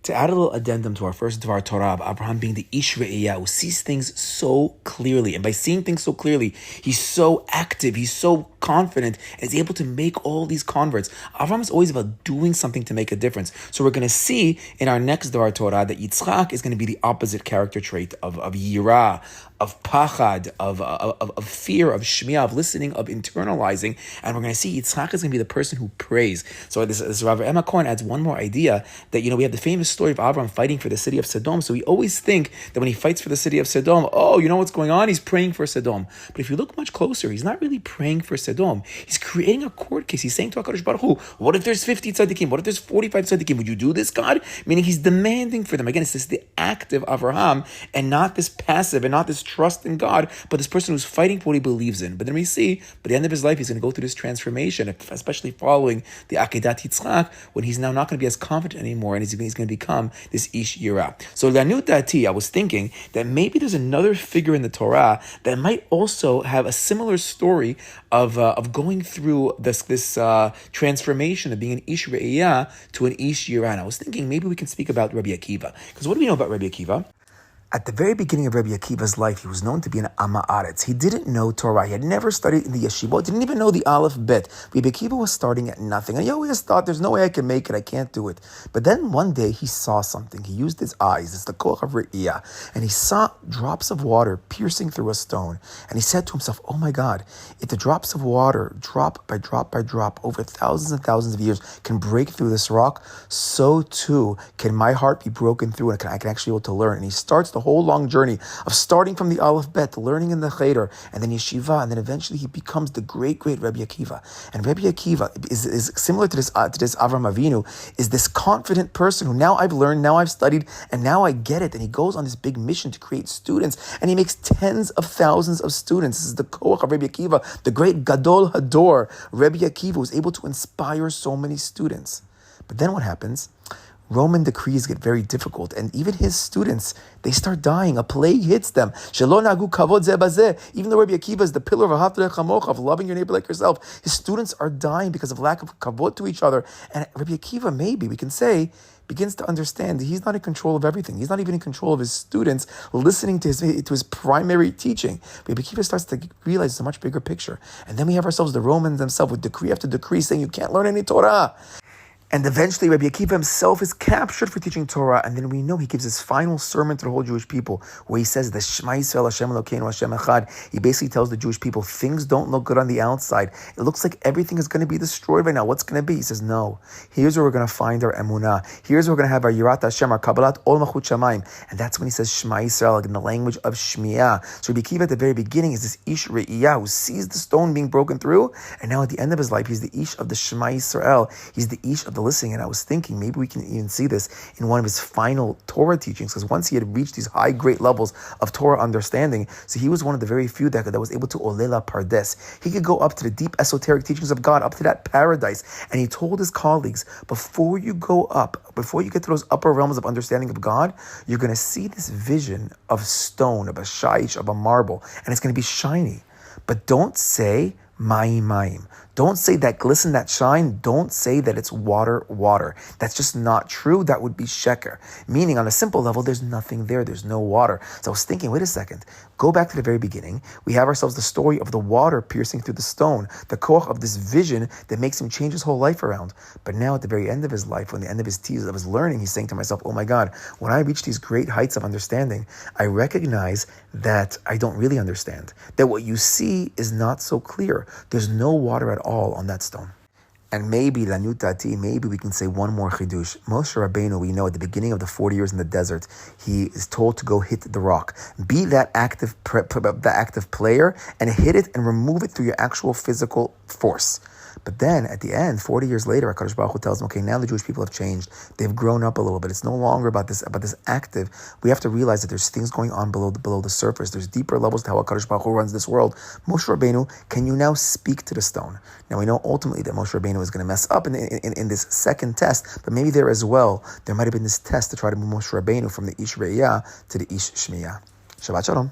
To add a little addendum to our first Dvar Torah of Avraham being the Ish Re'iyah, who sees things so clearly. And by seeing things so clearly, he's so active, he's so confident, and is able to make all these converts. Avraham is always about doing something to make a difference. So we're going to see in our next Dvar Torah that Yitzchak is going to be the opposite character trait of Yirah, of pachad, of fear, of shmiya, of listening, of internalizing. And we're going to see Yitzchak is going to be the person who prays. So this Rav Emma Cohen adds one more idea that, we have the famous story of Avraham fighting for the city of Sodom. So we always think that when he fights for the city of Sodom, you know what's going on? He's praying for Sodom. But if you look much closer, he's not really praying for Sodom. He's creating a court case. He's saying to HaKadosh Baruch Hu, what if there's 50 tzaddikim? What if there's 45 tzaddikim? Would you do this, God? Meaning he's demanding for them. Again, it's the active Avraham and not this passive and not this trust in God, but this person who's fighting for what he believes in. But then we see, by the end of his life, he's going to go through this transformation, especially following the Akedat Yitzchak, when he's now not going to be as confident anymore, and he's going to become this Ish Yirah. So Lanut Dati, I was thinking that maybe there's another figure in the Torah that might also have a similar story of going through this transformation of being an Ish Re'iyah to an Ish Yirah. And I was thinking maybe we can speak about Rebbe Akiva. Because what do we know about Rebbe Akiva? At the very beginning of Rebbe Akiva's life, he was known to be an Amma Aretz. He didn't know Torah. He had never studied in the yeshiva. Didn't even know the Aleph Bet. Rebbe Akiva was starting at nothing. And he always thought, there's no way I can make it. I can't do it. But then one day, he saw something. He used his eyes. It's the koach of Re'iyah. And he saw drops of water piercing through a stone. And he said to himself, oh my God, if the drops of water, drop by drop by drop, over thousands and thousands of years, can break through this rock, so too can my heart be broken through, and I can actually be able to learn. And he starts the whole long journey of starting from the Aleph Bet, learning in the Cheder, and then Yeshiva, and then eventually he becomes the great Rebbe Akiva. And Rebbe Akiva is similar to this Avraham Avinu, is this confident person who now I've learned, now I've studied, and now I get it. And he goes on this big mission to create students, and he makes tens of thousands of students. This is the koach of Rebbe Akiva, the great Gadol Hador. Rebbe Akiva was able to inspire so many students. But then what happens? Roman decrees get very difficult, and even his students, they start dying. A plague hits them. Even though Rebbe Akiva is the pillar of Ahavta Lecha, of loving your neighbor like yourself, his students are dying because of lack of kavod to each other. And Rebbe Akiva, maybe we can say, begins to understand that he's not in control of everything. He's not even in control of his students listening to his primary teaching. Rebbe Akiva starts to realize it's a much bigger picture. And then we have ourselves the Romans themselves with decree after decree saying you can't learn any Torah. And eventually, Rebbe Akiva himself is captured for teaching Torah, and then we know he gives his final sermon to the whole Jewish people, where he says, "The Shema Yisrael Hashem Elokeinu Hashem Echad." He basically tells the Jewish people, things don't look good on the outside. It looks like everything is going to be destroyed right now. What's going to be? He says, no. Here's where we're going to find our emunah. Here's where we're going to have our Yirat Hashem, our Kabbalat Ol Malchut Shamayim. And that's when he says Shema Yisrael in the language of Shmiya. So Rebbe Akiva at the very beginning is this Ish Re'iyah who sees the stone being broken through, and now at the end of his life, he's the Ish of the Shema Yisrael. He's the Ish of the listening. And I was thinking maybe we can even see this in one of his final Torah teachings, because once he had reached these high, great levels of Torah understanding, so he was one of the very few that was able to olela pardes. He could go up to the deep esoteric teachings of God, up to that paradise, and he told his colleagues, before you go up, before you get to those upper realms of understanding of God, you're going to see this vision of stone, of a shaish, of a marble, and it's going to be shiny. But don't say Mayim. Don't say that glisten, that shine. Don't say that it's water. That's just not true. That would be sheker. Meaning, on a simple level, there's nothing there. There's no water. So I was thinking, wait a second. Go back to the very beginning. We have ourselves the story of the water piercing through the stone, the koach of this vision that makes him change his whole life around. But now at the very end of his life, when the end of his teaching, of his learning, he's saying to himself, oh my God, when I reach these great heights of understanding, I recognize that I don't really understand. That what you see is not so clear. There's no water at all on that stone. And maybe, Lanutati, maybe we can say one more chidush. Moshe Rabbeinu, we know at the beginning of the 40 years in the desert, he is told to go hit the rock. Be that active player and hit it and remove it through your actual physical force. But then at the end, 40 years later, HaKadosh Baruch Hu tells him, okay, now the Jewish people have changed. They've grown up a little bit. It's no longer about this active. We have to realize that there's things going on below the surface. There's deeper levels to how HaKadosh Baruch Hu runs this world. Moshe Rabbeinu, can you now speak to the stone? Now we know ultimately that Moshe Rabbeinu is going to mess up in this second test, but maybe there as well, there might have been this test to try to move Moshe Rabbeinu from the Ish Re'iyah to the Ish Shmiyah. Shabbat Shalom.